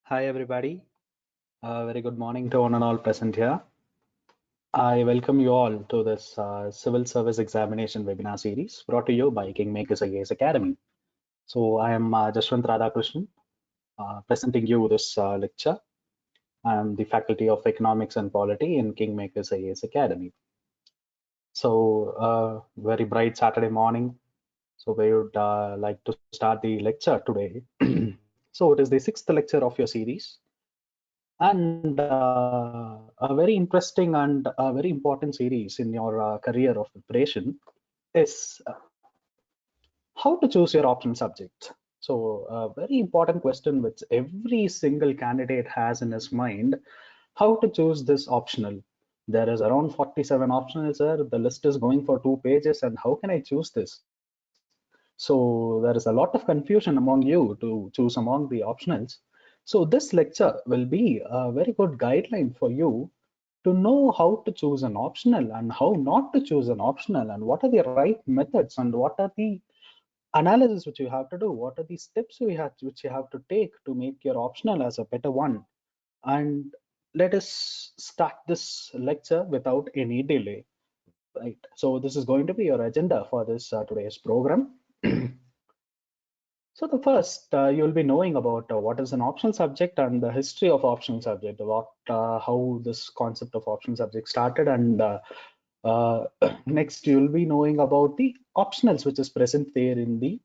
Hi, everybody. Very good morning to one and all present here. I welcome you all to this Civil Service Examination webinar series brought to you by Kingmakers IAS Academy. So, I am Jaswant Radhakrishnan, presenting you this lecture. I am the Faculty of Economics and Polity in Kingmakers IAS Academy. So, very bright Saturday morning. So, we would like to start the lecture today. So, it is the sixth lecture of your series. And a very interesting and a very important series in your career of preparation is how to choose your option subject. So, a very important question which every single candidate has in his mind: how to choose this optional. There is around 47 optionals there. The list is going for 2 pages, and how can I choose this? So there is a lot of confusion among you to choose among the optionals. So this lecture will be a very good guideline for you to know how to choose an optional and how not to choose an optional, and what are the right methods and what are the analysis which you have to do, what are the steps which you have to take to make your optional as a better one. And let us start this lecture without any delay. Right. So this is going to be your agenda for this today's program. So the first, you'll be knowing about what is an optional subject and the history of optional subject, how this concept of optional subject started, and uh, next you'll be knowing about the optionals which is present there in the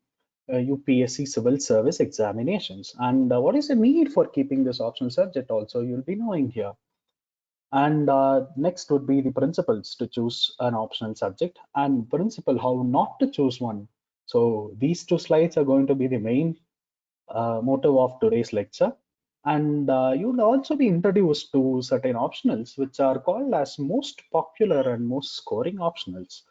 UPSC civil service examinations, and what is the need for keeping this optional subject also you'll be knowing here. And next would be the principles to choose an optional subject and principle how not to choose one. So these two slides are going to be the main motive of today's lecture. And you'll also be introduced to certain optionals which are called as most popular and most scoring optionals.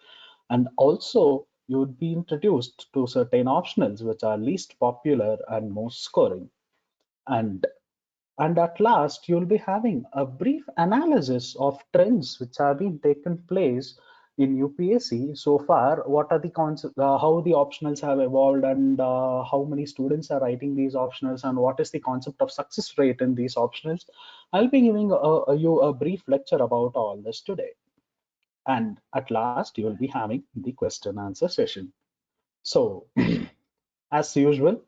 And also you would be introduced to certain optionals which are least popular and most scoring. And at last, you'll be having a brief analysis of trends which have been taken place in UPSC so far. What are the concepts, how the optionals have evolved, and how many students are writing these optionals, and what is the concept of success rate in these optionals. I'll be giving you a brief lecture about all this today. And at last, you will be having the question answer session. So, as usual,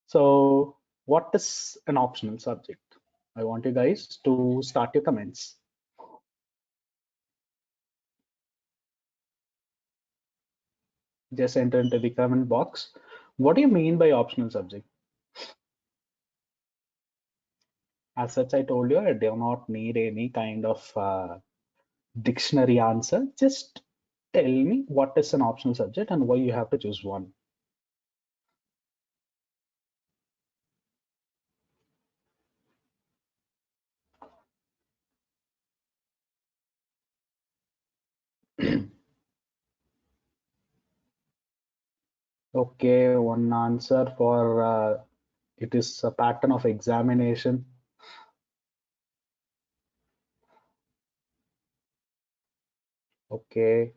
so what is an optional subject? I want you guys to start your comments. Just enter into the comment box. What do you mean by optional subject? As such, I told you I do not need any kind of dictionary answer. Just tell me what is an optional subject and why you have to choose one. Okay, one answer for it is a pattern of examination. Okay.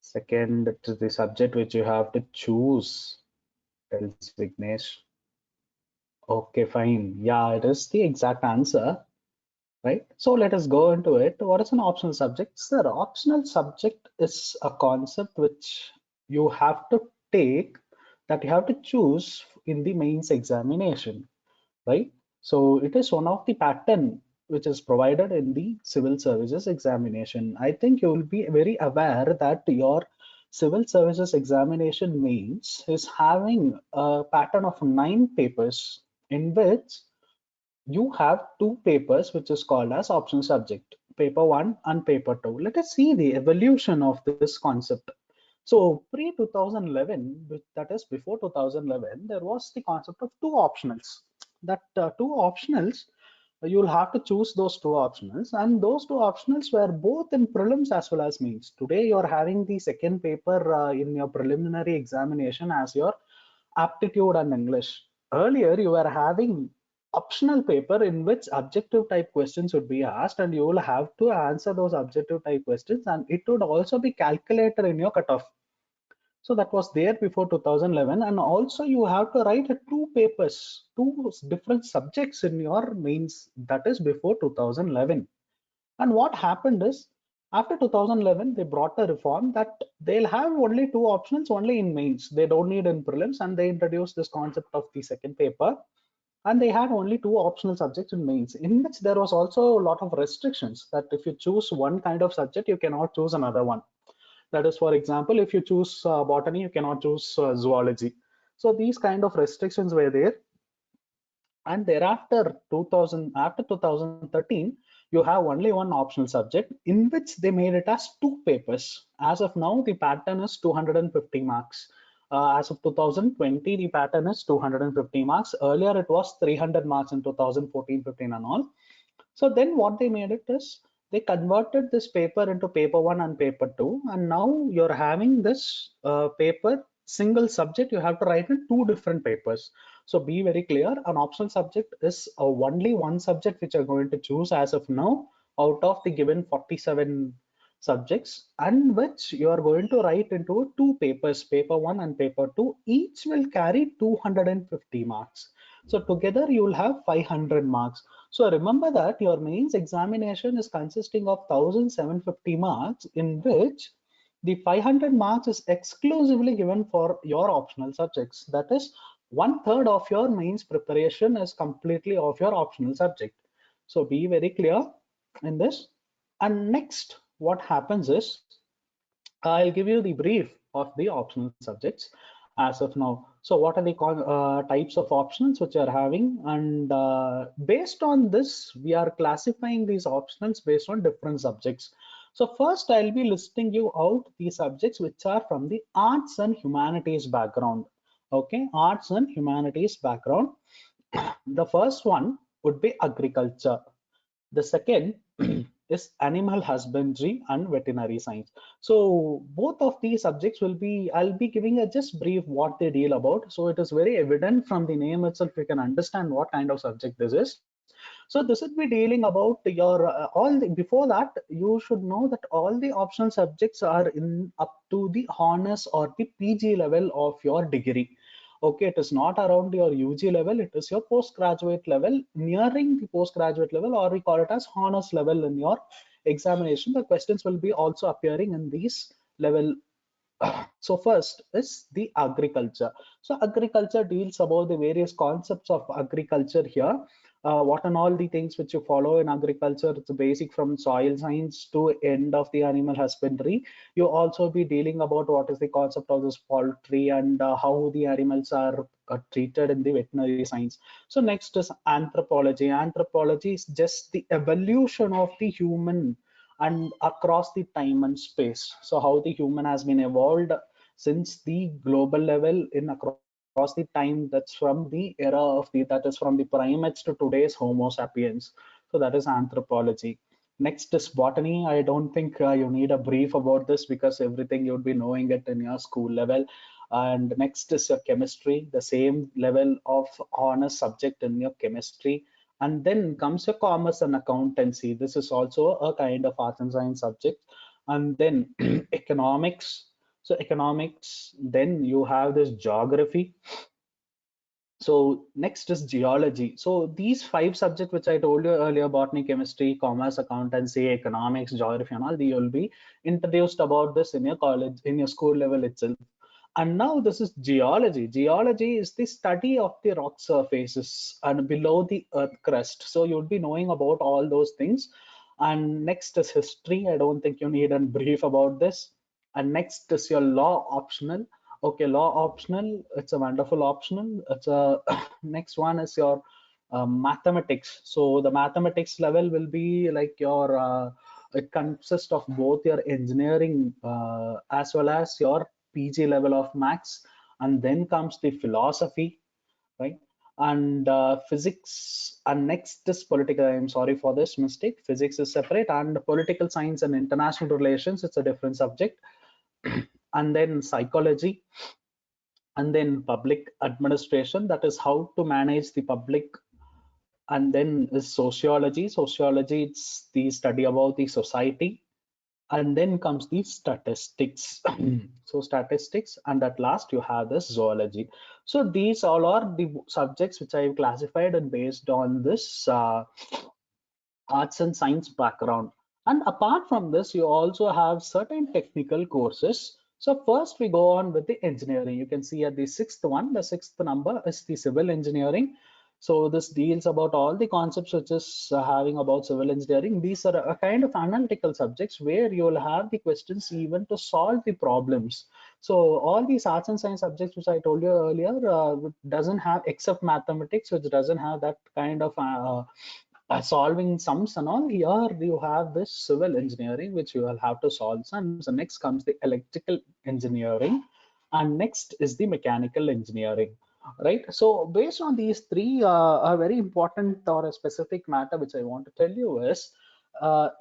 Second, it is the subject which you have to choose, tells Vignesh. Okay, fine. Yeah, it is the exact answer, right? So let us go into it. What is an optional subject? Sir, optional subject is a concept which you have to take, that you have to choose in the mains examination, right? So it is one of the pattern which is provided in the civil services examination. I think you will be very aware that your civil services examination mains is having a pattern of 9 papers, in which you have 2 papers which is called as optional subject, paper 1 and paper 2. Let us see the evolution of this concept. So pre 2011, that is before 2011, there was the concept of 2 optionals. That 2 optionals, you'll have to choose those 2 optionals, and those 2 optionals were both in prelims as well as mains. Today you're having the second paper in your preliminary examination as your aptitude and English. Earlier you were having optional paper in which objective type questions would be asked, and you will have to answer those objective type questions, and it would also be calculated in your cutoff. So that was there before 2011, and also you have to write two papers, two different subjects in your mains. That is before 2011. And what happened is, after 2011, they brought a reform that they'll have only two options only in mains. They don't need in prelims, and they introduced this concept of the second paper. And they had only two optional subjects in mains, in which there was also a lot of restrictions that if you choose one kind of subject, you cannot choose another one. That is, for example, if you choose botany, you cannot choose zoology. So these kind of restrictions were there. And thereafter, after 2013, you have only one optional subject in which they made it as two papers. As of now, the pattern is 250 marks. As of 2020, the pattern is 250 marks. Earlier, it was 300 marks in 2014-15 and all. So then what they made it is they converted this paper into paper one and paper two, and now you're having this paper single subject. You have to write in two different papers. So be very clear, an optional subject is only one subject which you're going to choose as of now out of the given 47 subjects, and which you are going to write into two papers, paper one and paper two. Each will carry 250 marks. So together you will have 500 marks. So remember that your mains examination is consisting of 1750 marks, in which the 500 marks is exclusively given for your optional subjects. That is, one third of your mains preparation is completely of your optional subject. So be very clear in this. And next, what happens is, I'll give you the brief of the optional subjects as of now. So what are the types of options which are having, and based on this, we are classifying these options based on different subjects. So first, I'll be listing you out the subjects which are from the arts and humanities background. Okay, arts and humanities background. The first one would be agriculture. The second is animal husbandry and veterinary science. So both of these subjects will be, I'll be giving a just brief what they deal about. So it is very evident from the name itself, you can understand what kind of subject this is. So this would be dealing about your before that, you should know that all the optional subjects are in up to the honors or the PG level of your degree. Okay, it is not around your UG level, it is your postgraduate level, nearing the postgraduate level, or we call it as honors level in your examination. The questions will be also appearing in these level. So first is the agriculture. So agriculture deals about the various concepts of agriculture here. What and all the things which you follow in agriculture, it's basic from soil science to end of the animal husbandry. You also be dealing about what is the concept of this poultry and how the animals are treated in the veterinary science. So next is anthropology. Anthropology is just the evolution of the human and across the time and space. So how the human has been evolved since the global level in across the time, that's from the era of the, that is from the primates to today's Homo sapiens. So that is anthropology. Next is botany. I don't think you need a brief about this because everything you'd be knowing it in your school level. And next is your chemistry, the same level of honors subject in your chemistry. And then comes your commerce and accountancy. This is also a kind of arts and science subject. And then economics. So economics, then you have this geography. So next is geology. So these five subjects which I told you earlier, botany, chemistry, commerce, accountancy, economics, geography, and all, they will be introduced about this in your college, in your school level itself. And now this is geology. Geology is the study of the rock surfaces and below the earth crust. So you'll be knowing about all those things. And next is history. I don't think you need a brief about this. And next is your law optional. Okay, law optional, it's a wonderful optional. It's a next one is your mathematics. So the mathematics level will be like your it consists of both your engineering as well as your PG level of maths, and then comes the philosophy, right? And physics, and next is political. I'm sorry for this mistake. Physics is separate, and political science and international relations, it's a different subject. And then psychology, and then public administration, that is how to manage the public. And then is sociology. Sociology, it's the study about the society. And then comes the statistics. So statistics, and at last you have this zoology. So these all are the subjects which I've classified and based on this arts and science background. And apart from this, you also have certain technical courses. So first we go on with the engineering. You can see at the sixth one, the sixth number is the civil engineering. So this deals about all the concepts which is having about civil engineering. These are a kind of analytical subjects where you will have the questions even to solve the problems. So all these arts and science subjects which I told you earlier doesn't have, except mathematics, which doesn't have that kind of solving sums and all. Here you have this civil engineering which you will have to solve sums. So next comes the electrical engineering, and next is the mechanical engineering, right? So based on these three, a very important or a specific matter which I want to tell you is,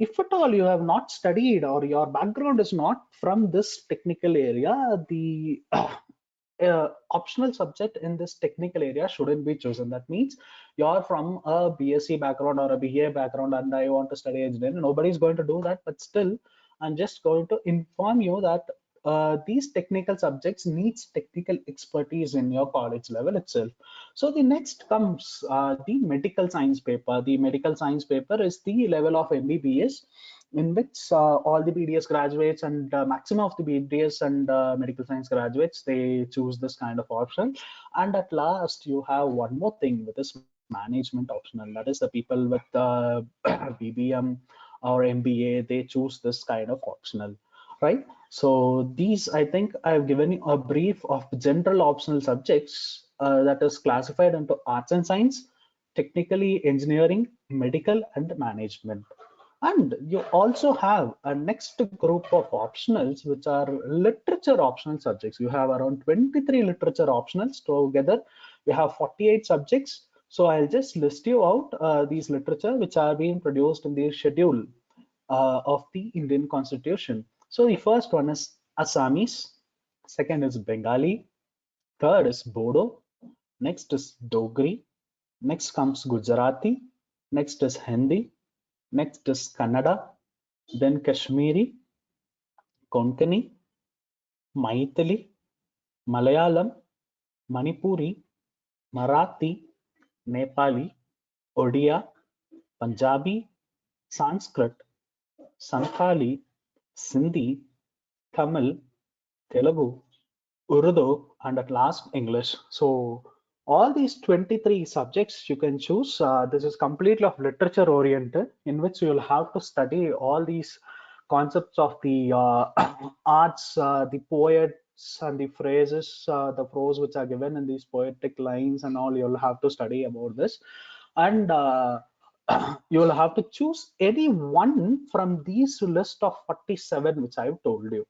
if at all you have not studied or your background is not from this technical area, the optional subject in this technical area shouldn't be chosen. That means you're from a BSc background or a BA background and I want to study engineering. Nobody's going to do that, but still, I'm just going to inform you that these technical subjects needs technical expertise in your college level itself. So the next comes the medical science paper. The medical science paper is the level of MBBS in which all the BDS graduates and maximum of the BDS and medical science graduates, they choose this kind of option. And at last, you have one more thing with this management optional. That is the people with BBM or MBA, they choose this kind of optional, right? So these, I think I've given you a brief of general optional subjects that is classified into arts and science, technically engineering, medical, and management. And you also have a next group of optionals, which are literature optional subjects. You have around 23 literature optionals together. You have 48 subjects. So I'll just list you out these literature which are being produced in the schedule of the Indian Constitution. So the first one is Assamese, second is Bengali, third is Bodo, next is Dogri, next comes Gujarati, next is Hindi, next is Kannada, then Kashmiri, Konkani, Maithili, Malayalam, Manipuri, Marathi, Nepali, Odia, Punjabi, Sanskrit, Santhali, Sindhi, Tamil, Telugu, Urdu, and at last English. So all these 23 subjects you can choose. This is completely of literature oriented, in which you will have to study all these concepts of the arts, the poets and the phrases, the prose which are given in these poetic lines and all. You'll have to study about this, and you will have to choose any one from these list of 47 which I've told you.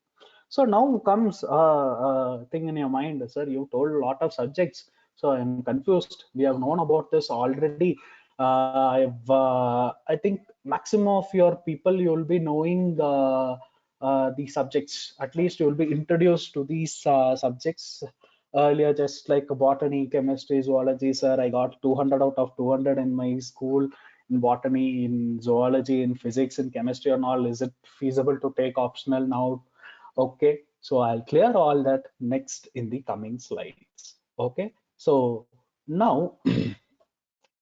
So now comes a thing in your mind, sir. You told a lot of subjects, so I'm confused. We have known about this already. I think maximum of your people you will be knowing the subjects. At least you will be introduced to these subjects earlier, just like botany, chemistry, zoology. Sir, I got 200 out of 200 in my school in botany, in zoology, in physics, in chemistry, and all. Is it feasible to take optional now? Okay, so I'll clear all that next in the coming slides. Okay, so now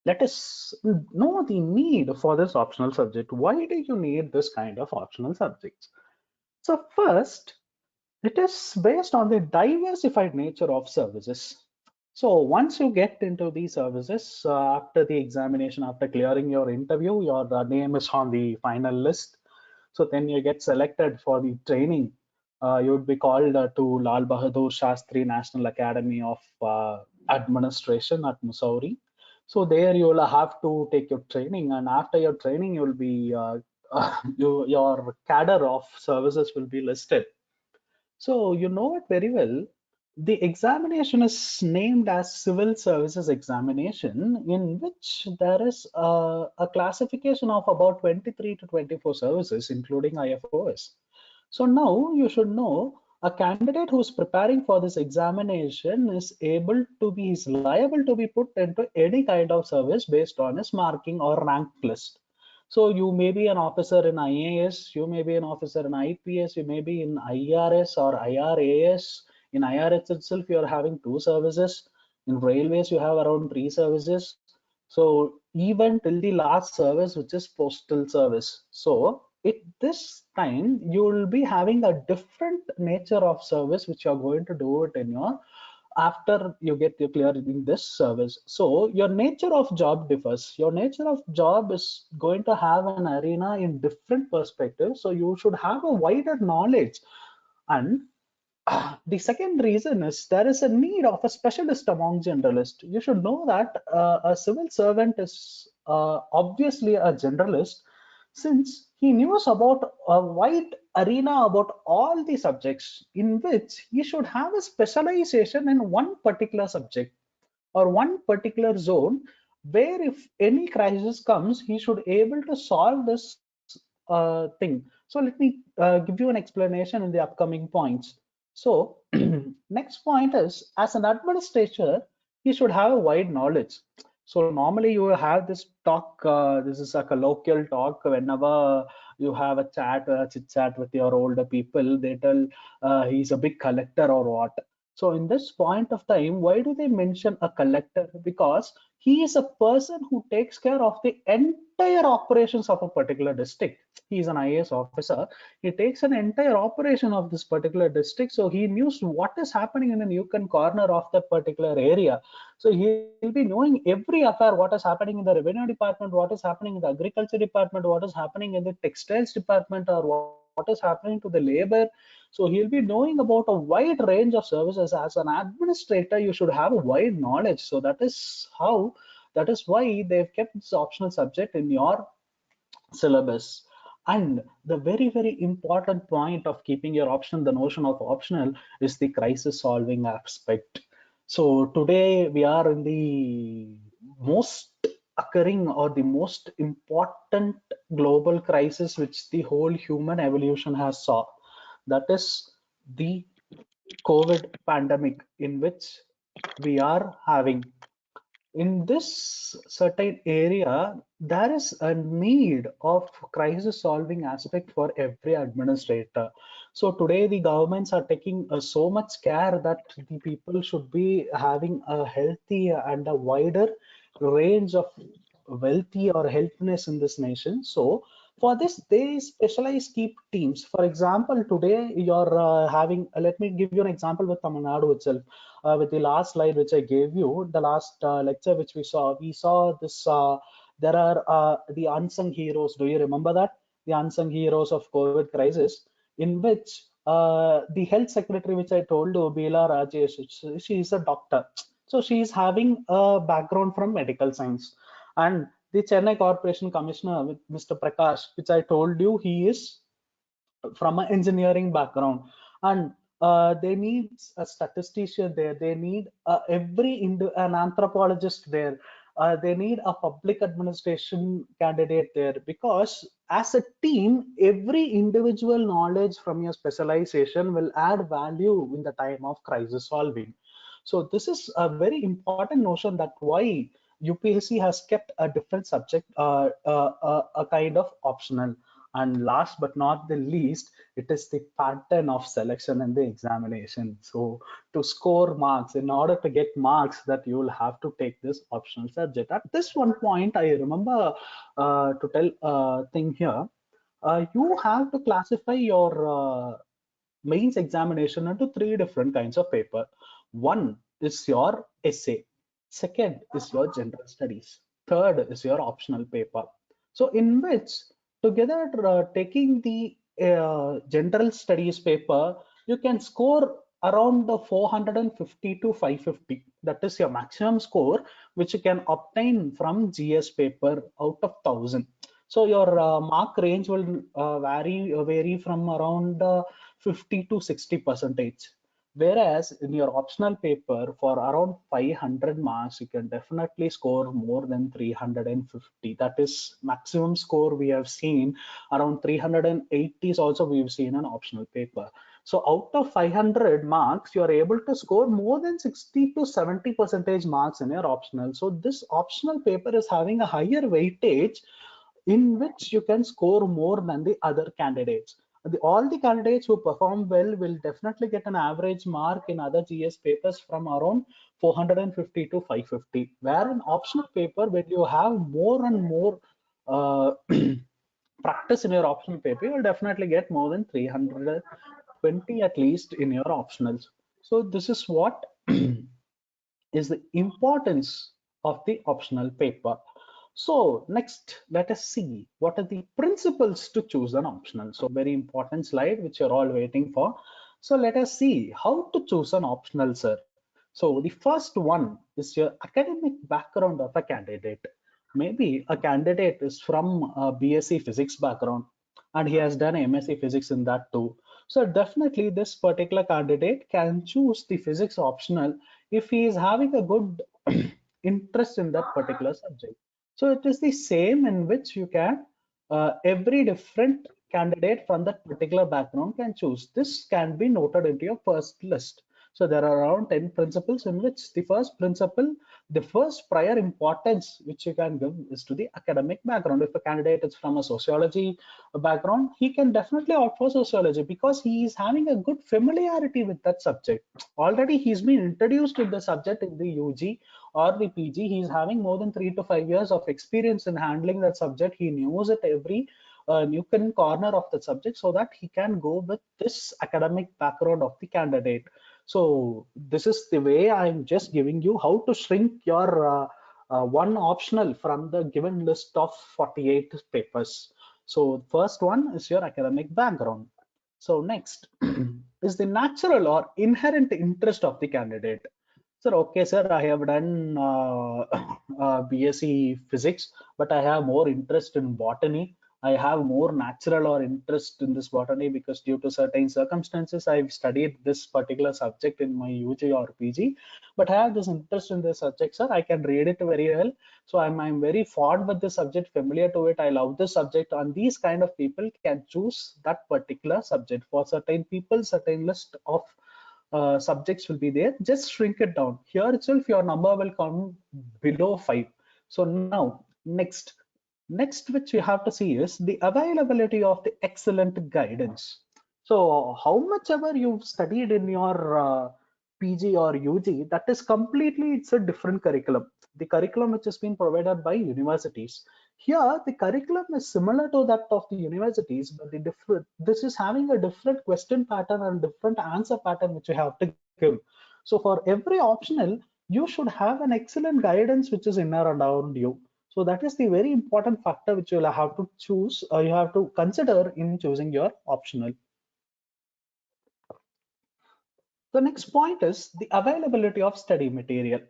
let us know the need for this optional subject. Why do you need this kind of optional subjects? So first, it is based on the diversified nature of services. So once you get into these services, after the examination, after clearing your interview, your name is on the final list. So then you get selected for the training. You would be called to Lal Bahadur Shastri National Academy of Administration at Mussoorie. So there you will have to take your training, and after your training, you will be your cadre of services will be listed. So you know it very well. The examination is named as Civil Services Examination, in which there is a classification of about 23 to 24 services, including IFOS. So now you should know a candidate who is preparing for this examination is is liable to be put into any kind of service based on his marking or rank list. So you may be an officer in IAS, you may be an officer in IPS, you may be in IRS or IRAS. In IRS itself, you are having two services. In railways, you have around three services. So even till the last service, which is postal service. So at this time, you will be having a different nature of service, which you are going to do it in your after you get your clear in this service. So your nature of job differs. Your nature of job is going to have an arena in different perspectives. So you should have a wider knowledge. And the second reason is there is a need of a specialist among generalists. You should know that a civil servant is obviously a generalist since he knows about a wide arena about all the subjects in which he should have a specialization in one particular subject or one particular zone where if any crisis comes, he should able to solve this thing. So let me give you an explanation in the upcoming points. So next point is, as an administrator, he should have a wide knowledge. So normally you have this talk, this is like a colloquial talk whenever you have a chat, a chit chat with your older people, they tell he's a big collector or what. So in this point of time, why do they mention a collector? Because he is a person who takes care of the entire operations of a particular district. He is an IAS officer. He takes an entire operation of this particular district. So he knows what is happening in a nook and corner of that particular area. So he'll be knowing every affair, what is happening in the revenue department, what is happening in the agriculture department, what is happening in the textiles department, or what is happening to the labor. So he'll be knowing about a wide range of services. As an administrator, you should have a wide knowledge. So that is why they've kept this optional subject in your syllabus. And the very important point of keeping your option, the notion of optional, is the crisis solving aspect. So today we are in the most occurring or the most important global crisis which the whole human evolution has saw. That is the COVID pandemic, in which we are having. In this certain area, there is a need of crisis solving aspect for every administrator. So today the governments are taking so much care that the people should be having a healthy and a wider range of wealthy or healthiness in this nation. So for this, they specialize keep teams. For example, today you're having, let me give you an example with Tamil Nadu itself. With the last slide which I gave you, the last lecture which we saw this, there are the unsung heroes. Do you remember that? The unsung heroes of COVID crisis, in which the health secretary, which I told you, Bila Rajesh, she is a doctor. So she is having a background from medical science. And the Chennai Corporation Commissioner, with Mr. Prakash, which I told you, he is from an engineering background. And they need a statistician there, they need an anthropologist there, they need a public administration candidate there, because as a team every individual knowledge from your specialization will add value in the time of crisis solving. So this is a very important notion, that why UPSC has kept a different subject, a kind of optional. And last but not the least, it is the pattern of selection in the examination. So to score marks, in order to get marks, that you will have to take this optional subject. At this one point, I remember to tell a thing here. You have to classify your mains examination into three different kinds of paper. One is your essay. Second is your general studies. Third is your optional paper. So in which together taking the general studies paper, you can score around the 450 to 550. That is your maximum score, which you can obtain from GS paper out of 1000. So your mark range will vary from around 50 to 60 percentage. Whereas in your optional paper, for around 500 marks, you can definitely score more than 350. That is maximum score we have seen. Around 380 is also we've seen an optional paper. So out of 500 marks, you are able to score more than 60 to 70 percentage marks in your optional. So this optional paper is having a higher weightage in which you can score more than the other candidates. All the candidates who perform well will definitely get an average mark in other GS papers from around 450 to 550. Where in optional paper, when you have more and more practice in your optional paper, you'll definitely get more than 320 at least in your optionals. So this is what is the importance of the optional paper. So next, let us see what are the principles to choose an optional. So very important slide, which you're all waiting for. So let us see how to choose an optional, sir. So the first one is your academic background of a candidate. Maybe a candidate is from a BSc physics background and he has done MSc physics in that too. So definitely this particular candidate can choose the physics optional if he is having a good interest in that particular subject. So it is the same in which you can, every different candidate from that particular background can choose. This can be noted into your first list. So there are around 10 principles in which the first principle, the first prior importance which you can give is to the academic background. If a candidate is from a sociology background, he can definitely opt for sociology because he is having a good familiarity with that subject. Already he's been introduced to the subject in the UG or the PG. He's having more than 3 to 5 years of experience in handling that subject. He knows it every nook and corner of the subject, so that he can go with this academic background of the candidate. So this is the way I'm just giving you how to shrink your one optional from the given list of 48 papers. So first one is your academic background. So next is the natural or inherent interest of the candidate. Sir, okay, sir, I have done BSc physics, but I have more interest in botany. I have more natural or interest in this botany because due to certain circumstances, I've studied this particular subject in my UG or PG, but I have this interest in this subject, sir. I can read it very well. So I'm very fond with this subject, familiar to it. I love this subject, and these kind of people can choose that particular subject. For certain people, certain list of subjects will be there. Just shrink it down. Here itself, your number will come below 5. So now, next which you have to see is the availability of the excellent guidance. So how much ever you've studied in your PG or UG, that is completely, it's a different curriculum. The curriculum which has been provided by universities. Here, the curriculum is similar to that of the universities, but this is having a different question pattern and different answer pattern which you have to give. So for every optional, you should have an excellent guidance which is in or around you. So that is the very important factor which you'll have to choose, or you have to consider in choosing your optional. The next point is the availability of study material.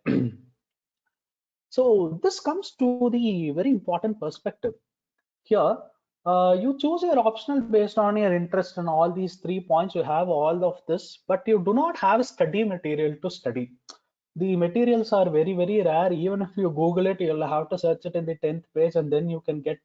So this comes to the very important perspective. Here, you choose your optional based on your interest in all these 3 points. You have all of this, but you do not have study material to study. The materials are very, very rare. Even if you Google it, you'll have to search it in the 10th page, and then you can get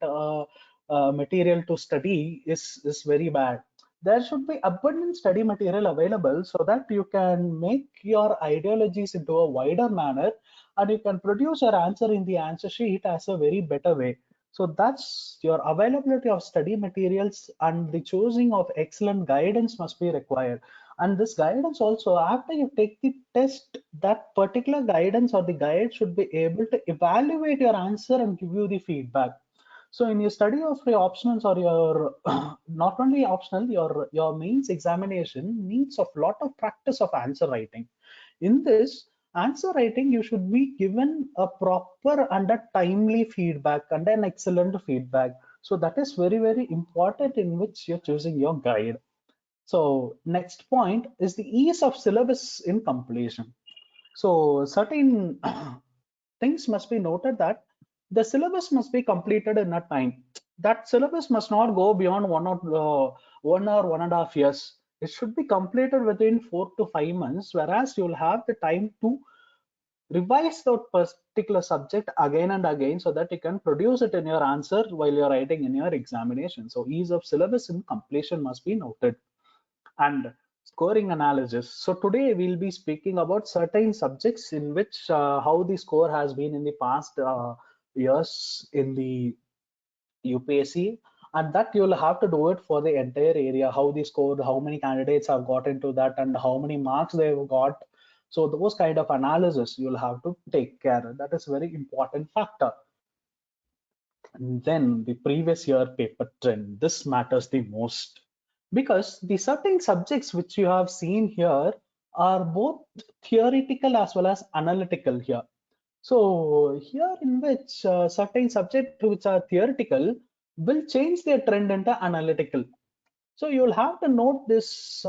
material to study is very bad. There should be abundant study material available so that you can make your ideologies into a wider manner, and you can produce your answer in the answer sheet as a very better way. So that's your availability of study materials, and the choosing of excellent guidance must be required. And this guidance also, after you take the test, that particular guidance or the guide should be able to evaluate your answer and give you the feedback. So in your study of your optionals or your not only optional, your mains examination needs a lot of practice of answer writing. In this answer writing, you should be given a proper and a timely feedback and an excellent feedback. So that is very, very important in which you're choosing your guide. So next point is the ease of syllabus in completion. So certain things must be noted that the syllabus must be completed in a time. That syllabus must not go beyond 1 or 1.5 years. It should be completed within 4 to 5 months, whereas you'll have the time to revise that particular subject again and again so that you can produce it in your answer while you're writing in your examination. So ease of syllabus in completion must be noted. And scoring analysis. So today we'll be speaking about certain subjects in which how the score has been in the past years in the UPSC, and that you'll have to do it for the entire area, how they scored, how many candidates have got into that, and how many marks they've got. So those kind of analysis you'll have to take care. That is very important factor. And then the previous year paper trend. This matters the most because the certain subjects which you have seen here are both theoretical as well as analytical here. So here in which certain subjects which are theoretical will change their trend into analytical. So you'll have to note this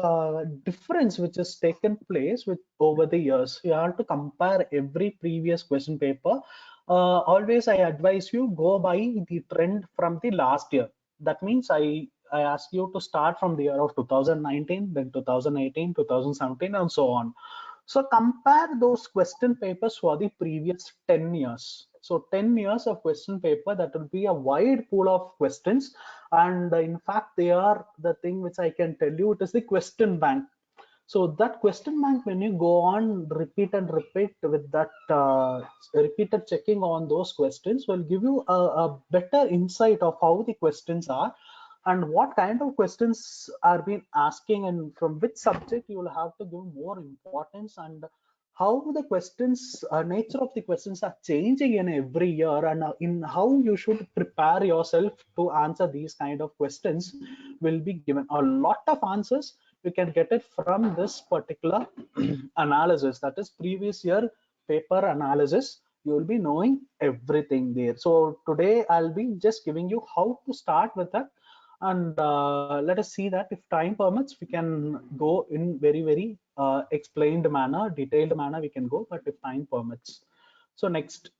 difference which has taken place with over the years. You have to compare every previous question paper. Always I advise you go by the trend from the last year. That means I ask you to start from the year of 2019, then 2018, 2017, and so on. So compare those question papers for the previous 10 years. So 10 years of question paper, that will be a wide pool of questions. And in fact, they are the thing which I can tell you, it is the question bank. So that question bank, when you go on repeat and repeat with that repeated checking on those questions, will give you a better insight of how the questions are and what kind of questions are being asking, and from which subject you will have to give more importance, and how the questions nature of the questions are changing in every year, and in how you should prepare yourself to answer these kind of questions will be given. A lot of answers you can get it from this particular analysis, that is previous year paper analysis. You will be knowing everything there. So today I'll be just giving you how to start with that, and let us see that if time permits we can go in very explained manner, detailed manner we can go, but if time permits. So next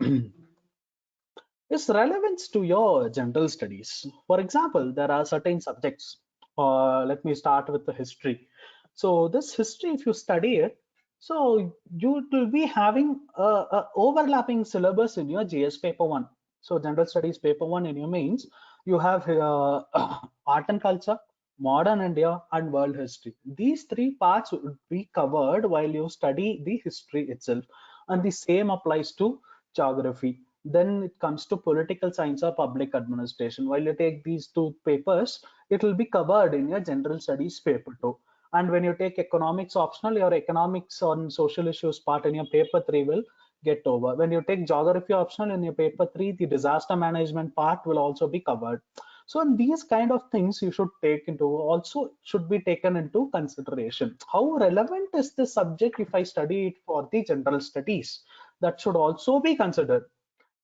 is relevance to your general studies. For example, there are certain subjects. Let me start with the history. So this history, if you study it, so you will be having a overlapping syllabus in your GS paper 1. So general studies paper 1 in your mains, you have art and culture, modern India, and world history. These three parts will be covered while you study the history itself. And the same applies to geography. Then it comes to political science or public administration. While you take these two papers, it will be covered in your general studies paper 2. And when you take economics optional, your economics on social issues part in your paper 3 will get over. When you take geography optional in your paper 3, the disaster management part will also be covered. So these kind of things you should take into, also should be taken into consideration. How relevant is this subject if I study it for the general studies? That should also be considered.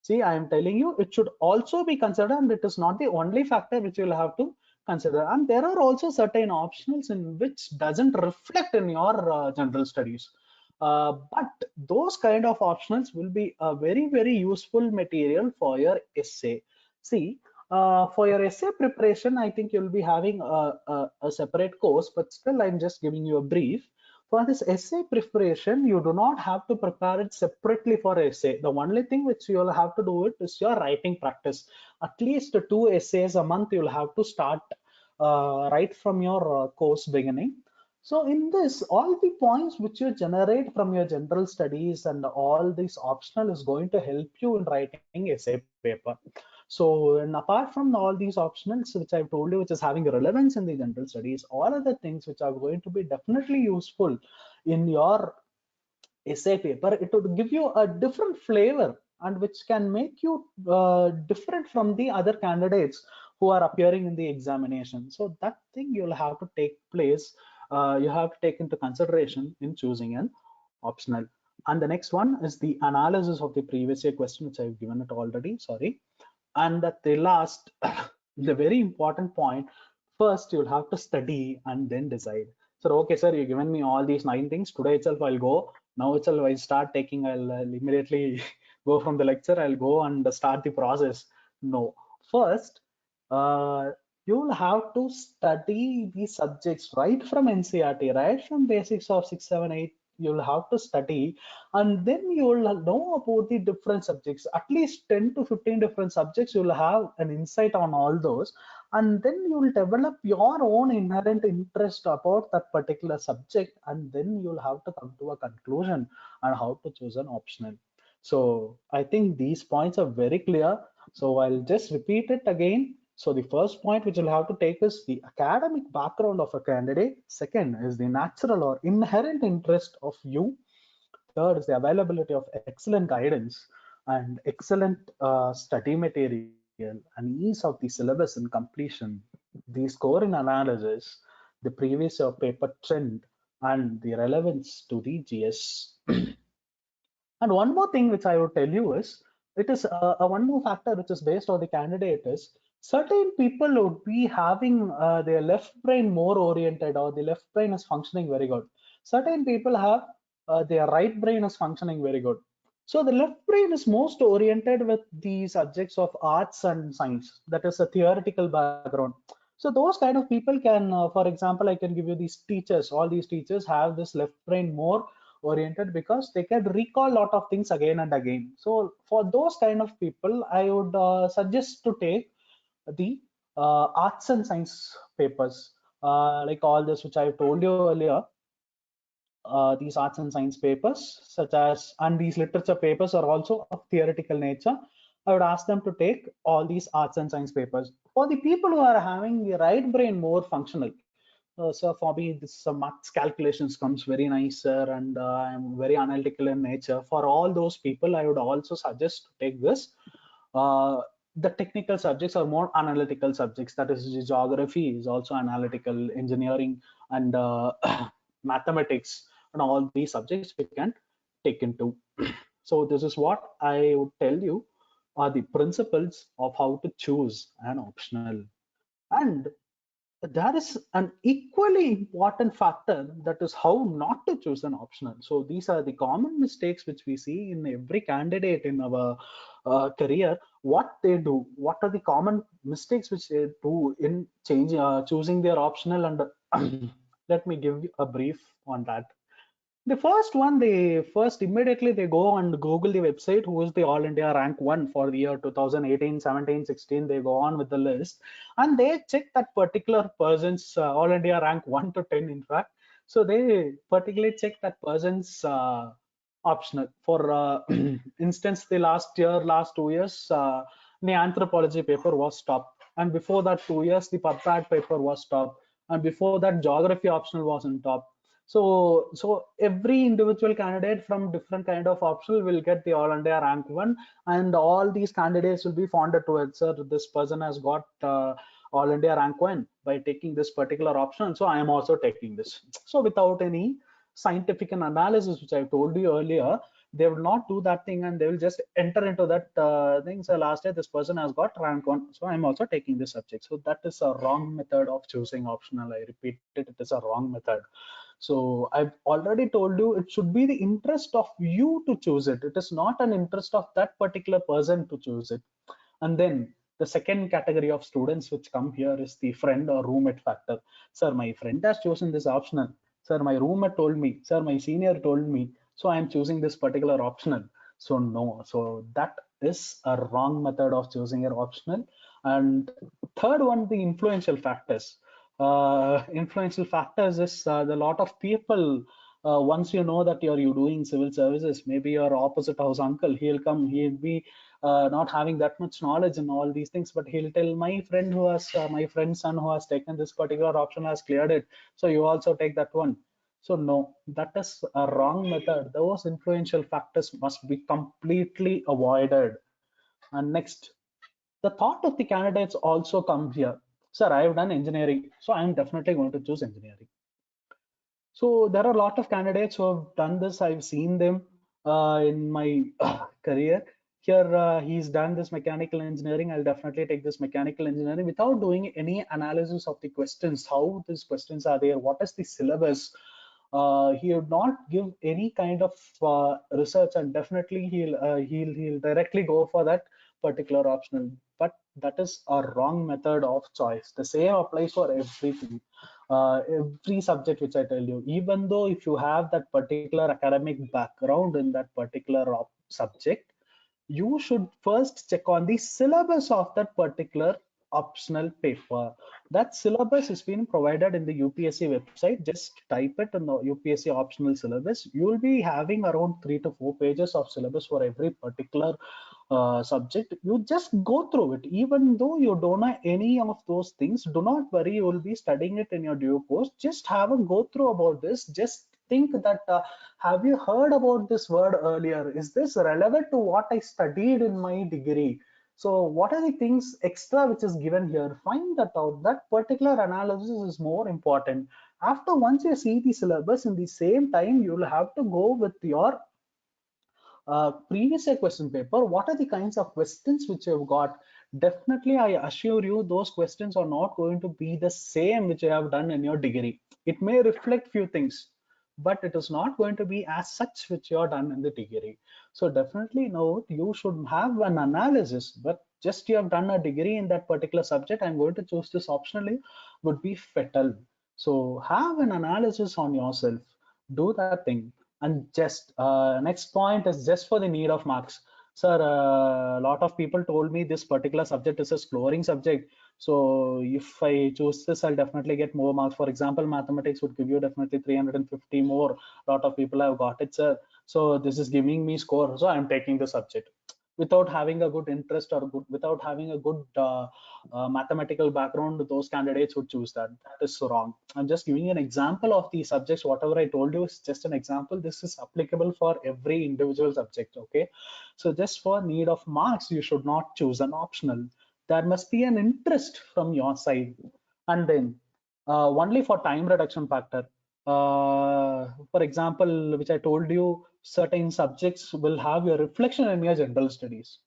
See, I am telling you, it should also be considered, and it is not the only factor which you will have to consider. And there are also certain optionals in which doesn't reflect in your general studies. But those kind of optionals will be a very useful material for your essay. See, for your essay preparation, I think you'll be having a separate course, but still I'm just giving you a brief. For this essay preparation, you do not have to prepare it separately for essay. The only thing which you'll have to do it is your writing practice. At least 2 essays a month you'll have to start right from your course beginning. So in this, all the points which you generate from your general studies and all this optional is going to help you in writing essay paper. So, and apart from all these optionals, which I've told you, which is having relevance in the general studies, all other things which are going to be definitely useful in your essay paper, it would give you a different flavor and which can make you different from the other candidates who are appearing in the examination. So that thing you'll have to take place, you have to take into consideration in choosing an optional. And the next one is the analysis of the previous year question, which I've given it already, sorry. And at the last, the very important point, first you'll have to study and then decide. So, okay, sir, you've given me all these 9 things. Today itself, I'll go. Now itself, I start taking, I'll immediately go from the lecture, I'll go and start the process. No, first, uh, you'll have to study the subjects right from NCERT, right from basics of 6, 7, 8. You'll have to study, and then you'll know about the different subjects, at least 10 to 15 different subjects. You'll have an insight on all those, and then you will develop your own inherent interest about that particular subject, and then you'll have to come to a conclusion on how to choose an optional. So I think these points are very clear. So I'll just repeat it again. So the first point which you'll have to take is the academic background of a candidate. Second is the natural or inherent interest of you. Third is the availability of excellent guidance and excellent study material and ease of the syllabus and completion. The score in analysis, the previous year paper trend, and the relevance to the GS. And one more thing which I would tell you is, it is a one more factor which is based on the candidate is certain people would be having their left brain more oriented, or the left brain is functioning very good. Certain people have their right brain is functioning very good. So the left brain is most oriented with the subjects of arts and science. That is a theoretical background. So those kind of people can, for example, I can give you these teachers. All these teachers have this left brain more oriented because they can recall a lot of things again and again. So for those kind of people, I would suggest to take the arts and science papers, like all this which I told you earlier. These arts and science papers, such as, and these literature papers are also of theoretical nature. I would ask them to take all these arts and science papers. For the people who are having the right brain more functional, so for me, this maths calculations comes very nicer, and I'm very analytical in nature. For all those people, I would also suggest to take this. Uh, the technical subjects are more analytical subjects. That is, geography is also analytical, engineering, and mathematics, and all these subjects we can take into. So this is what I would tell you are the principles of how to choose an optional. And there is an equally important factor, that is how not to choose an optional. So these are the common mistakes which we see in every candidate in our career. What they do, what are the common mistakes which they do in choosing their optional, and let me give you a brief on that. The first one, they first immediately they go and Google the website, who is the All India rank one for the year 2018, 17, 16. They go on with the list and they check that particular person's All India rank 1 to 10, in fact. So they particularly check that person's optional. For instance, the last year, last 2 years, the anthropology paper was top. And before that 2 years, the PubPad paper was top. And before that, geography optional was in top. So every individual candidate from different kind of optional will get the All India rank one, and all these candidates will be fonded to it. Sir, this person has got All India rank one by taking this particular option, so I am also taking this. So without any scientific analysis, which I told you earlier, they will not do that thing, and they will just enter into that thing. So last year this person has got rank one, so I'm also taking this subject. So that is a wrong method of choosing optional. I repeat it is a wrong method. So I've already told you it should be the interest of you to choose it. It is not an interest of that particular person to choose it. And then the second category of students which come here is the friend or roommate factor. Sir, my friend has chosen this optional. Sir, my roommate told me. Sir, my senior told me. So I am choosing this particular optional. So no. So that is a wrong method of choosing your optional. And third one, the influential factors. Influential factors is the lot of people. Once you know that you doing civil services, maybe your opposite house uncle, he'll come, he'll be not having that much knowledge in all these things, but he'll tell, my friend who has my friend's son who has taken this particular option has cleared it, so you also take that one. So no, that is a wrong method. Those influential factors must be completely avoided. And next, the thought of the candidates also come here. Sir, I have done engineering, so I'm definitely going to choose engineering. So there are a lot of candidates who have done this. I've seen them in my career. Here, he's done this mechanical engineering. I'll definitely take this mechanical engineering without doing any analysis of the questions, how these questions are there, what is the syllabus. He would not give any kind of research, and definitely he'll directly go for that particular optional. But that is a wrong method of choice. The same applies for everything, every subject which I tell you. Even though if you have that particular academic background in that particular subject, you should first check on the syllabus of that particular optional paper. That syllabus is being provided in the UPSC website. Just type it in the UPSC optional syllabus. You will be having around 3 to 4 pages of syllabus for every particular subject, you just go through it. Even though you don't know any of those things, do not worry, you will be studying it in your due course. Just have a go through about this. Just think that have you heard about this word earlier? Is this relevant to what I studied in my degree? So what are the things extra which is given here? Find that out. That particular analysis is more important. After once you see the syllabus, in the same time you will have to go with your previous year question paper. What are the kinds of questions which you've got? Definitely, I assure you, those questions are not going to be the same which you have done in your degree. It may reflect few things, but it is not going to be as such which you are done in the degree. So definitely note, you should have an analysis, but just you have done a degree in that particular subject, I'm going to choose this optionally, would be fatal. So have an analysis on yourself, do that thing. And just next point is just for the need of marks. Sir, a lot of people told me this particular subject is a scoring subject. So if I choose this, I'll definitely get more marks. For example, mathematics would give you definitely 350 more. A lot of people have got it, sir. So this is giving me score. So I'm taking the subject without having a good interest or without having a good mathematical background. Those candidates would choose that. That is so wrong. I'm just giving an example of the subjects. Whatever I told you is just an example. This is applicable for every individual subject. Okay, so just for need of marks, you should not choose an optional. There must be an interest from your side. And then only for time reduction factor, for example, which I told you, certain subjects will have your reflection in your general studies.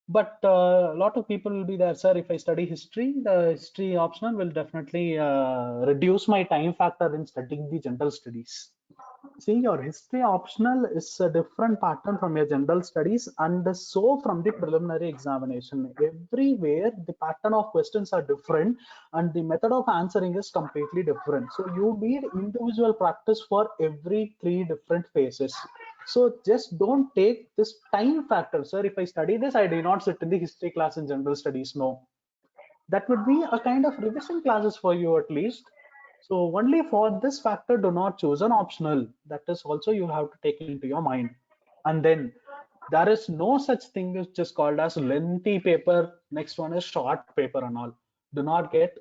But a lot of people will be there, sir. If I study history, the history optional will definitely reduce my time factor in studying the general studies. See, your history optional is a different pattern from your general studies, and so from the preliminary examination. Everywhere the pattern of questions are different and the method of answering is completely different. So you need individual practice for every three different phases. So just don't take this time factor, sir. If I study this, I do not sit in the history class in general studies. No, that would be a kind of revision classes for you at least. So only for this factor, do not choose an optional. That is also you have to take into your mind. And then there is no such thing which is called as lengthy paper. Next one is short paper and all. Do not get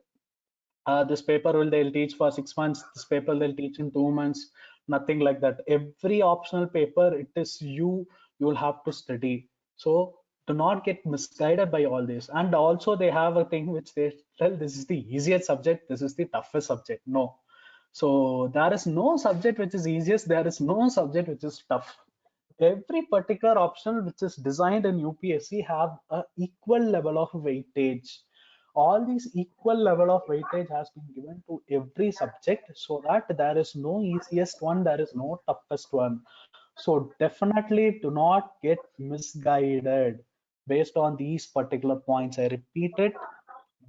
this paper will they'll teach for 6 months. This paper they'll teach in 2 months. Nothing like that. Every optional paper, it is you'll have to study. So do not get misguided by all this. And also they have a thing which they tell, this is the easiest subject, this is the toughest subject. No. So there is no subject which is easiest, there is no subject which is tough. Every particular option which is designed in UPSC have a equal level of weightage. All these equal level of weightage has been given to every subject, so that there is no easiest one, there is no toughest one. So definitely do not get misguided based on these particular points. I repeat it,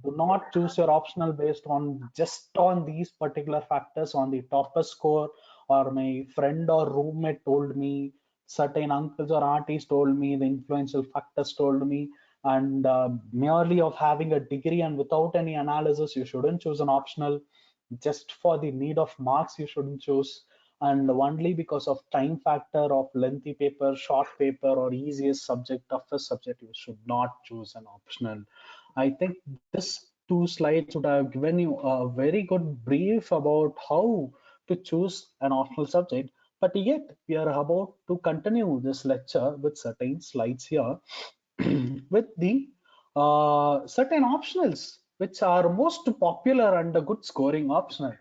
do not choose your optional based on just on these particular factors, on the toughest score, or my friend or roommate told me, certain uncles or aunties told me, the influential factors told me, and merely of having a degree and without any analysis, you shouldn't choose an optional. Just for the need of marks, you shouldn't choose. And only because of time factor of lengthy paper, short paper, or easiest subject, toughest subject, you should not choose an optional. I think this two slides would have given you a very good brief about how to choose an optional subject. But yet we are about to continue this lecture with certain slides here with the certain optionals which are most popular and a good scoring optional.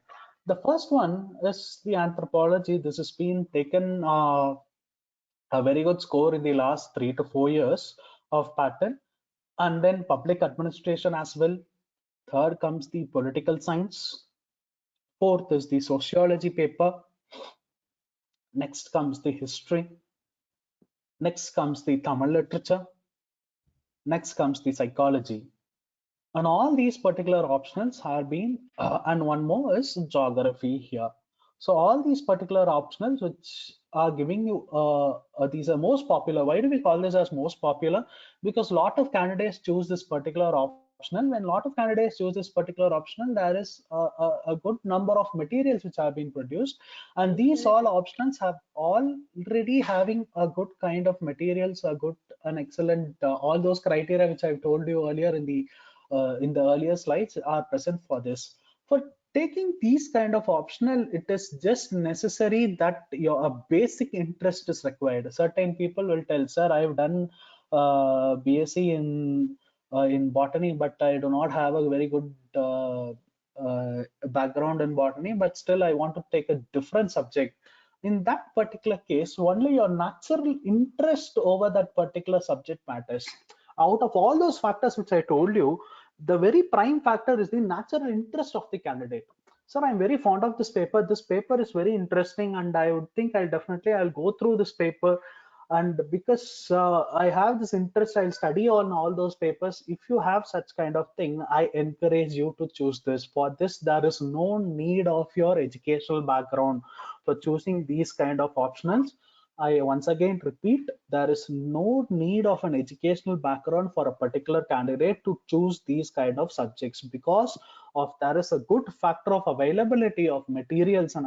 The first one is the anthropology. This has been taken a very good score in the last 3 to 4 years of pattern, and then public administration as well. Third comes the political science. Fourth is the sociology paper. Next comes the history. Next comes the Tamil literature. Next comes the psychology. And all these particular optionals have been, and one more is geography here. So all these particular optionals which are giving you, these are most popular. Why do we call this as most popular? Because a lot of candidates choose this particular option optional. When a lot of candidates choose this particular optional, there is a good number of materials which have been produced, and these all options have already having a good kind of materials, a good and excellent all those criteria which I've told you earlier in the earlier slides are present for this. For taking these kind of optional, it is just necessary that your a basic interest is required. Certain people will tell, sir, I've done BSc in botany, but I do not have a very good background in botany, but still I want to take a different subject. In that particular case, only your natural interest over that particular subject matters. Out of all those factors which I told you, the very prime factor is the natural interest of the candidate. Sir, I'm very fond of this paper. This paper is very interesting, and I would think I'll go through this paper. And because I have this interest, I'll study on all those papers. If you have such kind of thing, I encourage you to choose this. For this, there is no need of your educational background for choosing these kind of optionals. I once again repeat, there is no need of an educational background for a particular candidate to choose these kind of subjects, because of there is a good factor of availability of materials and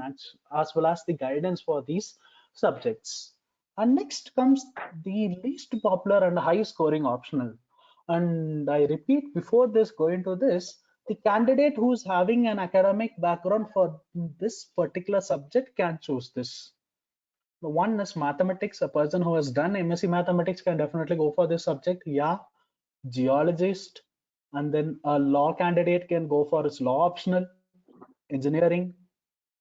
as well as the guidance for these subjects. And next comes the least popular and high scoring optional. And I repeat, before this, going to this, the candidate who's having an academic background for this particular subject can choose this. The one is mathematics. A person who has done MSc mathematics can definitely go for this subject. Yeah, geologist, and then a law candidate can go for its law optional, engineering,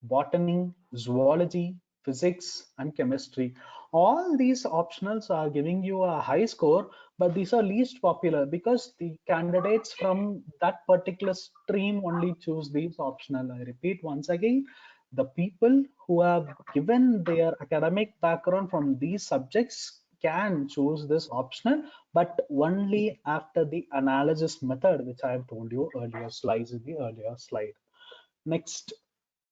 botany, zoology, physics, and chemistry. All these optionals are giving you a high score, but these are least popular because the candidates from that particular stream only choose these optional. I repeat once again, the people who have given their academic background from these subjects can choose this optional, but only after the analysis method, which I have told you earlier slides in the earlier slide. Next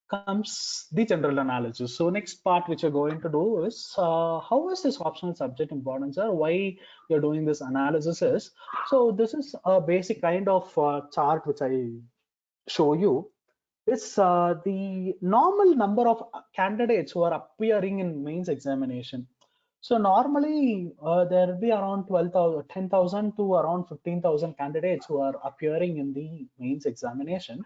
comes the general analysis. So next part which you're going to do is how is this optional subject important, sir? Why you're doing this analysis is, so this is a basic kind of chart which I show you. It's the normal number of candidates who are appearing in mains examination. So normally there will be around 12,000, 10,000 to around 15,000 candidates who are appearing in the mains examination.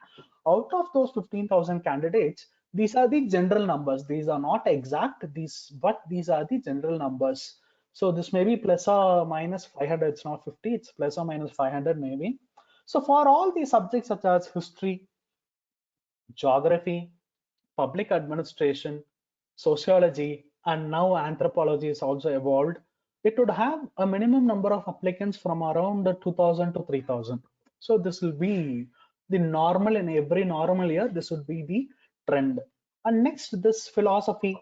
Out of those 15,000 candidates, these are the general numbers. These are not exact, but these are the general numbers. So this may be plus or minus 500. It's not 50. It's plus or minus 500 maybe. So for all these subjects such as history, geography, public administration, sociology, and now anthropology is also evolved, it would have a minimum number of applicants from around 2000 to 3000. So this will be the normal in every normal year. This would be the trend. And next, this philosophy,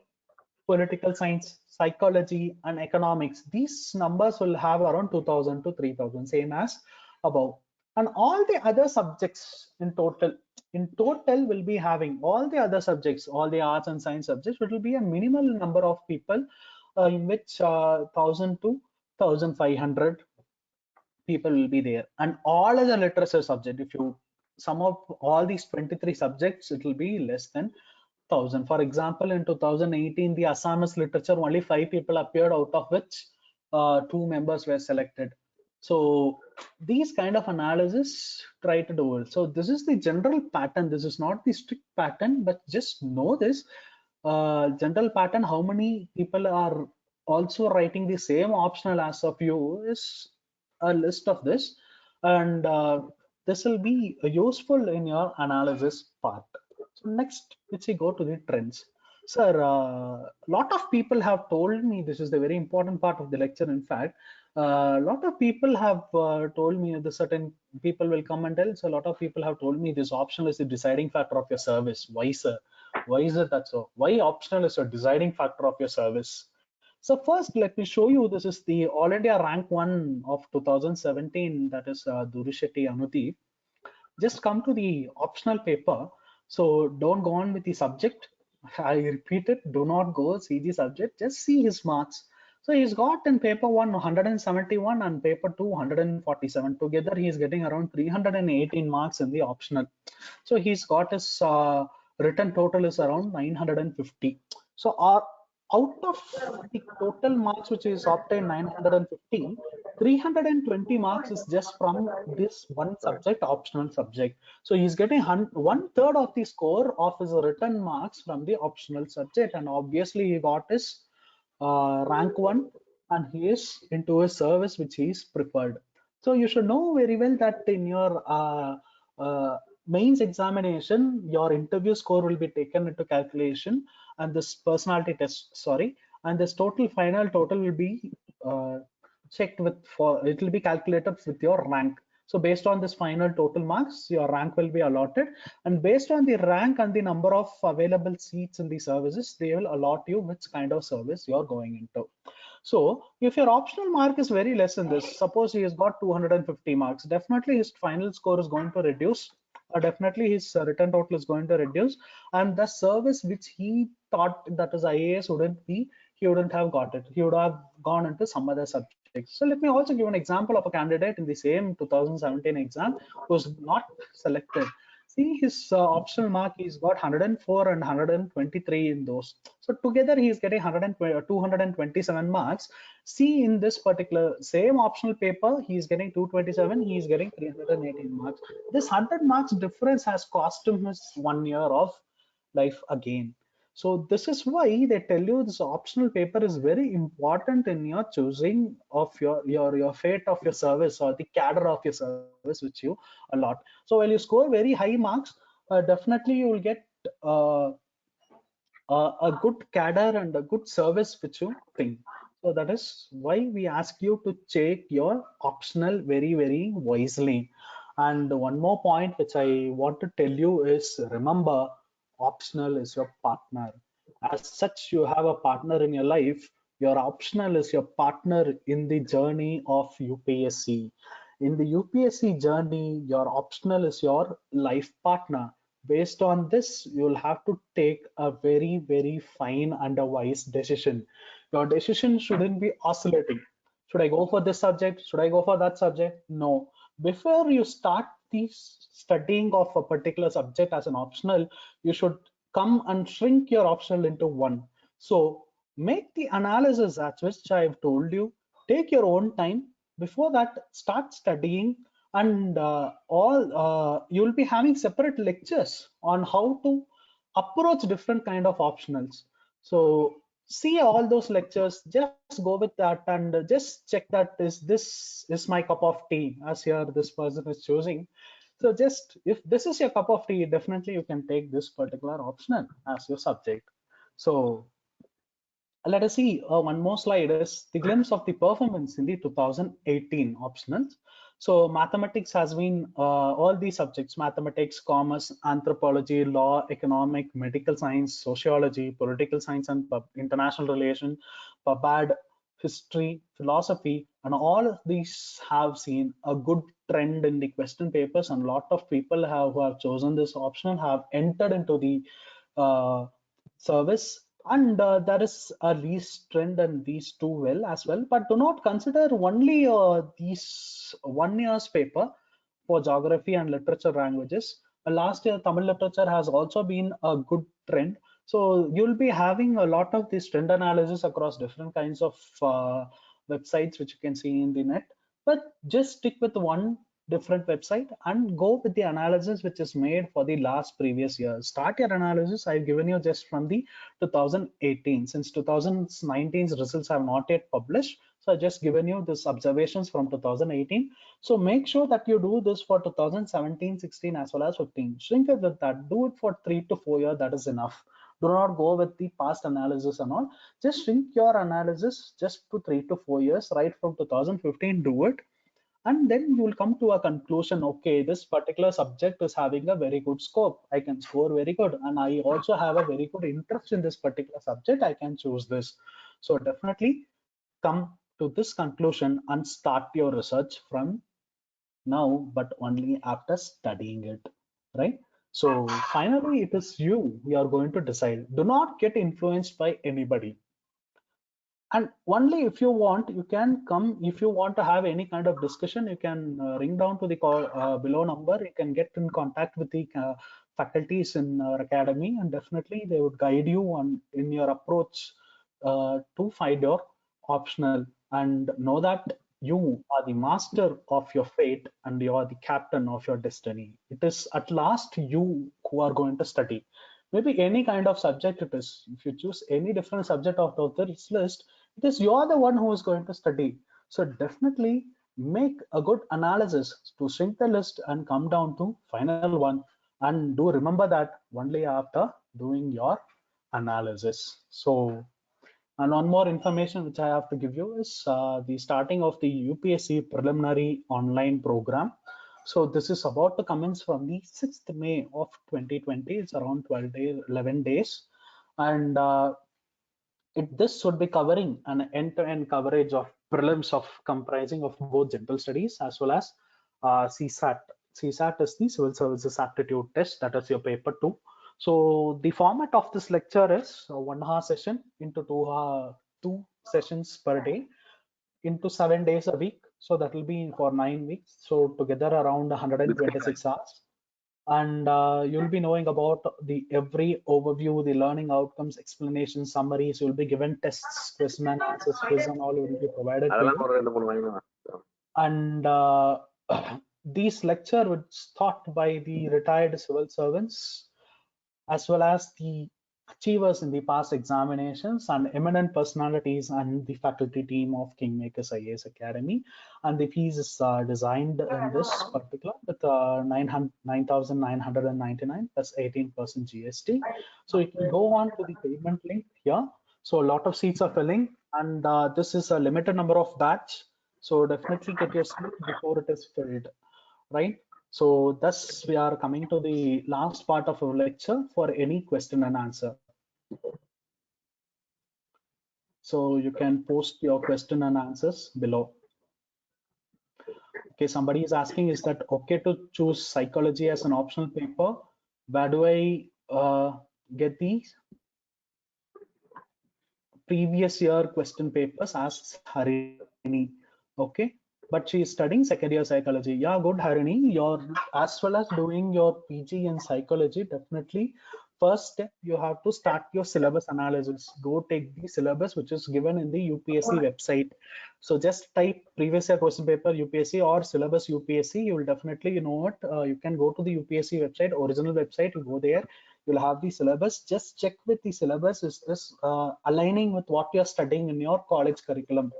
political science, psychology, and economics. These numbers will have around 2000 to 3000, same as above. And all the other subjects in total will be having all the other subjects, all the arts and science subjects, it will be a minimal number of people in which 1000 to 1500 people will be there. And all other literature subject, if you sum up all these 23 subjects, it will be less than 1000. For example, in 2018, the Assamese literature, only 5 people appeared, out of which 2 members were selected. So these kind of analysis try to do it. So this is the general pattern. This is not the strict pattern, but just know this general pattern. How many people are also writing the same optional as of you is a list of this, and this will be useful in your analysis part. So next, let's see, go to the trends. Sir, a lot of people have told me, this is the very important part of the lecture. In fact, a lot of people have told me, the certain people will come and tell. So a lot of people have told me this optional is the deciding factor of your service. Why, sir? Why is it that so? Why optional is a deciding factor of your service? So first, let me show you. This is the All India Rank 1 of 2017. That is Durishetty Anudeep. Just come to the optional paper. So don't go on with the subject. I repeat it, do not go see the subject, just see his marks. So he's got in paper 1 171 and paper 2 147. Together he is getting around 318 marks in the optional. So he's got his written total is around 950. So out of the total marks which is obtained 950, 320 marks is just from this one subject, optional subject. So he's getting one third of the score of his written marks from the optional subject, and obviously he got his rank one, and he is into a service which he is preferred. So you should know very well that in your mains examination, your interview score will be taken into calculation, and this personality test, sorry, and this total final total will be checked with for it will be calculated with your rank. So based on this final total marks, your rank will be allotted, and based on the rank and the number of available seats in the services, they will allot you which kind of service you're going into. So if your optional mark is very less in this, suppose he has got 250 marks, definitely his final score is going to reduce. Definitely his return total is going to reduce, and the service which he thought, that is IAS, wouldn't be, he wouldn't have got it. He would have gone into some other subject. So let me also give an example of a candidate in the same 2017 exam who was not selected. See his optional mark, he's got 104 and 123 in those. So together he is getting 227 marks. See in this particular same optional paper, he is getting 227, he is getting 318 marks. This 100 marks difference has cost him his 1 year of life again. So this is why they tell you this optional paper is very important in your choosing of your fate of your service, or the cadre of your service which you allot. So while you score very high marks, definitely you will get a good cadre and a good service which you think. So that is why we ask you to check your optional very, very wisely. And one more point which I want to tell you is, remember, optional is your partner. As such, you have a partner in your life. Your optional is your partner in the journey of UPSC. In the UPSC journey, your optional is your life partner. Based on this, you'll have to take a very, very fine and a wise decision. Your decision shouldn't be oscillating. Should I go for this subject? Should I go for that subject? No. Before you start the studying of a particular subject as an optional, you should come and shrink your optional into one. So make the analysis as which I've told you. Take your own time. Before that, start studying, and all you'll be having separate lectures on how to approach different kind of optionals. So see all those lectures, just go with that, and just check that this is my cup of tea, as here this person is choosing. So just if this is your cup of tea, definitely you can take this particular optional as your subject. So let us see one more slide is the glimpse of the performance in the 2018 optionals. So mathematics has been all these subjects: mathematics, commerce, anthropology, law, economic, medical science, sociology, political science and international relation, PubAd, history, philosophy, and all of these have seen a good trend in the question papers, and a lot of people who have chosen this option have entered into the uh, service, and there is a least trend in these two well as well. But do not consider only these 1 year's paper for geography and literature languages. Last year Tamil literature has also been a good trend. So you'll be having a lot of this trend analysis across different kinds of websites which you can see in the net. But just stick with one different website and go with the analysis which is made for the last previous year. Start your analysis. I've given you just from the 2018, since 2019's results have not yet published. So I just given you this observations from 2018. So make sure that you do this for 2017, 16 as well as 15. Shrink it with that. Do it for 3 to 4 years. That is enough. Do not go with the past analysis and all. Just shrink your analysis just to 3 to 4 years. Right from 2015, do it, and then you will come to a conclusion. Okay, this particular subject is having a very good scope, I can score very good, and I also have a very good interest in this particular subject, I can choose this. So definitely come to this conclusion and start your research from now, but only after studying it, right? So finally it is you are going to decide. Do not get influenced by anybody. And only if you want, you can come. If you want to have any kind of discussion, you can ring down to the call below number. You can get in contact with the faculties in our academy, and definitely they would guide you on in your approach to find your optional. And know that you are the master of your fate and you are the captain of your destiny. It is at last you who are going to study. Maybe any kind of subject it is. If you choose any different subject out of this list, it is you're the one who is going to study. So definitely make a good analysis to shrink the list and come down to final one. And do remember that only after doing your analysis. So, and one more information which I have to give you is the starting of the UPSC preliminary online program. So this is about to commence from the 6th May of 2020. It's around 12 days, 11 days. And this would be covering an end-to-end coverage of prelims of comprising of both general studies as well as CSAT. CSAT is the Civil Services Aptitude Test. That is your paper 2. So the format of this lecture is a 1 hour session into two sessions per day into 7 days a week. So that will be for 9 weeks. So together around 126 hours. And you'll be knowing about the every overview, the learning outcomes, explanations, summaries. You'll be given tests, question and answers, quiz and all will be provided to you. And these lecture was taught by the retired civil servants as well as the achievers in the past examinations and eminent personalities and the faculty team of Kingmakers IAS Academy. And the fees is designed in this particular with 9,999 plus 18% GST. So you can go on to the payment link here. So a lot of seats are filling, and this is a limited number of batch. So definitely get your seat before it is filled, right? So thus we are coming to the last part of our lecture for any question and answer. So you can post your question and answers below. Okay, somebody is asking, is that okay to choose psychology as an optional paper? Where do I get these previous year question papers? Asks Harini. Okay, but she is studying second year psychology. Yeah, good, Harini. You're as well as doing your PG in psychology. Definitely, first step you have to start your syllabus analysis. Go take the syllabus which is given in the UPSC website. So just type previous year question paper UPSC or syllabus UPSC. You will definitely, you know what, you can go to the UPSC website, original website. You go there. You'll have the syllabus. Just check with the syllabus. Is this aligning with what you're studying in your college curriculum?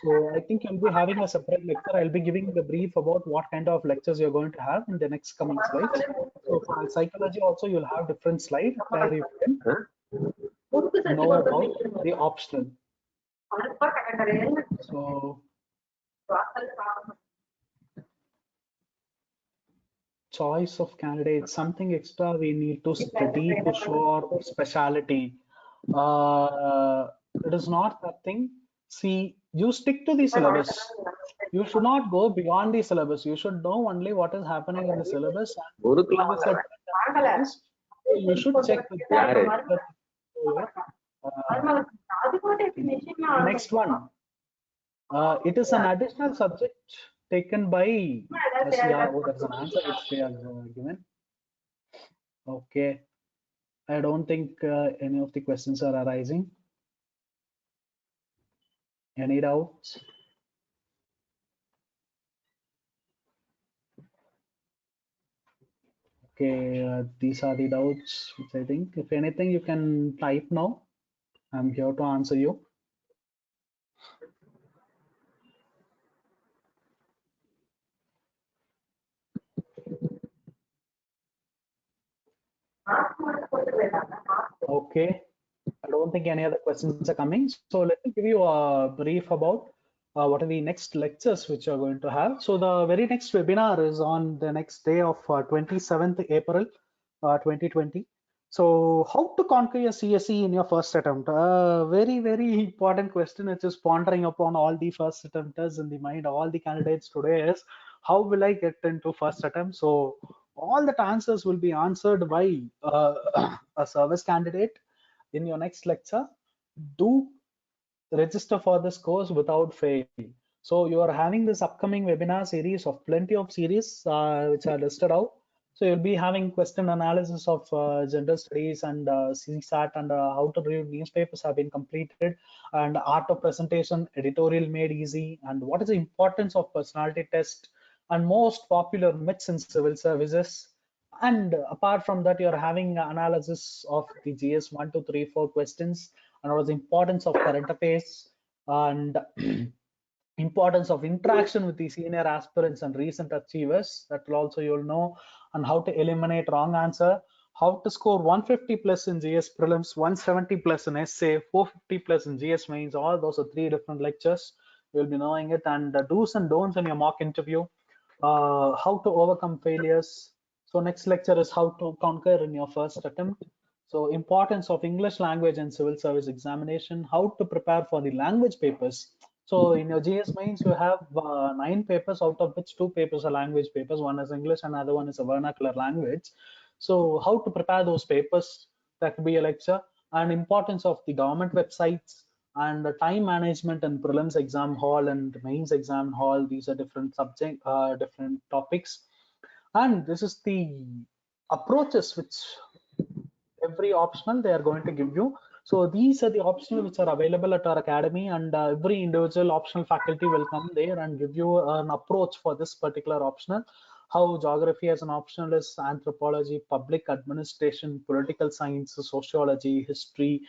So I think you'll be having a separate lecture. I'll be giving the brief about what kind of lectures you're going to have in the next coming slides. So for psychology also, you'll have different slide where you can know about the optional. So choice of candidates, something extra we need to study to show our speciality. It is not that thing. See, you stick to the syllabus. You should not go beyond the syllabus. You should know only what is happening in the syllabus. You should check with the next one. It is an additional subject taken by SCR. Oh, there's an answer which they have given. Okay. I don't think any of the questions are arising. Any doubts? Okay, these are the doubts which I think. If anything, you can type now. I'm here to answer you. Okay, I don't think any other questions are coming. So let me give you a brief about what are the next lectures which you're going to have. So the very next webinar is on the next day of 27th April 2020. So how to conquer your CSE in your first attempt? Very, very important question. It's just pondering upon all the first attempters in the mind of all the candidates today is, how will I get into first attempt? So all the answers will be answered by a service candidate in your next lecture. Do register for this course without fail. So you are having this upcoming webinar series of plenty of series which are listed out. So you'll be having question analysis of gender studies and CSAT and how to read newspapers have been completed, and art of presentation, editorial made easy, and what is the importance of personality test, and most popular myths in civil services. And apart from that, you're having analysis of the GS 1, 2, 3, 4 questions, and what is the importance of current affairs, and importance of interaction with the senior aspirants and recent achievers. That will also you'll know, and how to eliminate wrong answer, how to score 150 plus in GS prelims, 170 plus in essay, 450 plus in GS mains. All those are three different lectures. You'll be knowing it, and the do's and don'ts in your mock interview, how to overcome failures. So next lecture is how to conquer in your first attempt. So importance of English language and civil service examination, how to prepare for the language papers. So in your GS mains, you have 9 papers, out of which 2 papers are language papers. One is English, another one is a vernacular language. So how to prepare those papers, that could be a lecture. And importance of the government websites, and the time management and prelims exam hall and mains exam hall. These are different subject, different topics. And this is the approaches which every optional they are going to give you. So these are the optional which are available at our academy, and every individual optional faculty will come there and give you an approach for this particular optional. How geography as an optional is anthropology, public administration, political science, sociology, history,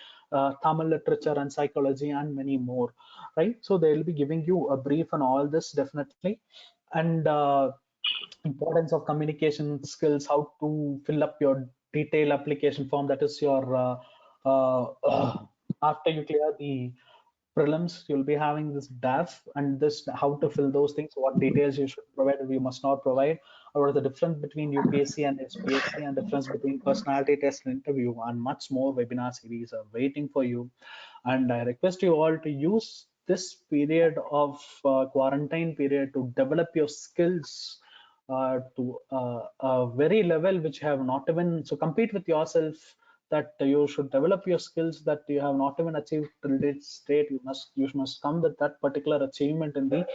Tamil literature and psychology, and many more, right? So they will be giving you a brief on all this definitely. And importance of communication skills, how to fill up your detailed application form, that is your after you clear the prelims, you'll be having this DAF, and this how to fill those things, what details you should provide or you must not provide, or the difference between UPSC and SPSC, and difference between personality test and interview, and much more webinar series are waiting for you. And I request you all to use this period of quarantine period to develop your skills to a very level which you have not even, so compete with yourself, that you should develop your skills that you have not even achieved till this state. You must come with that particular achievement in the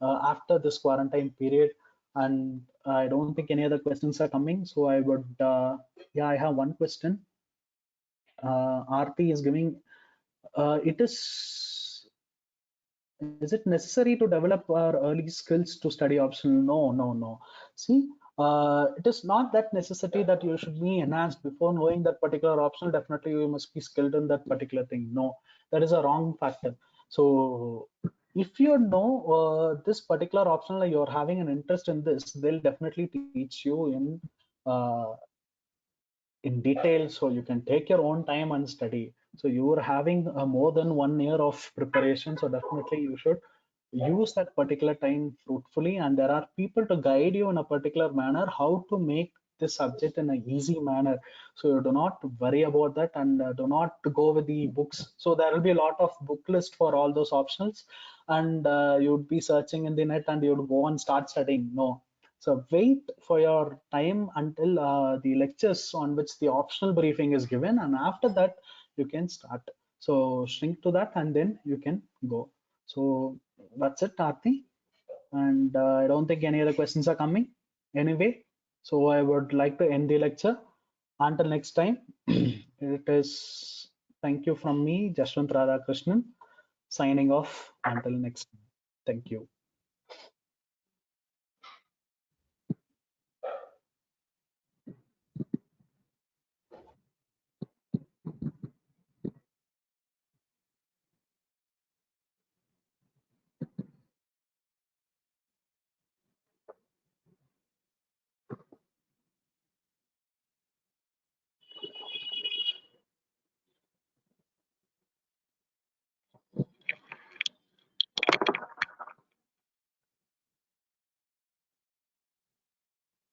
after this quarantine period. And I don't think any other questions are coming, so I would yeah, I have one question. Aarti is giving, it is it necessary to develop our early skills to study optional? No, no, no. See, it is not that necessity that you should be enhanced before knowing that particular optional. Definitely, you must be skilled in that particular thing. No, that is a wrong factor. So, if you know this particular optional, you're having an interest in this, they'll definitely teach you uh, in detail, so you can take your own time and study. So you are having more than 1 year of preparation, so definitely you should use that particular time fruitfully, and there are people to guide you in a particular manner how to make this subject in an easy manner. So you do not worry about that, and do not go with the books. So there will be a lot of book list for all those optionals, and you would be searching in the net and you would go and start studying. No, so wait for your time until the lectures on which the optional briefing is given, and after that you can start. So shrink to that and then you can go. So that's it, Aarti. And I don't think any other questions are coming anyway. So I would like to end the lecture. Until next time, it is thank you from me, Jashwant Radhakrishnan, signing off until next time. Thank you.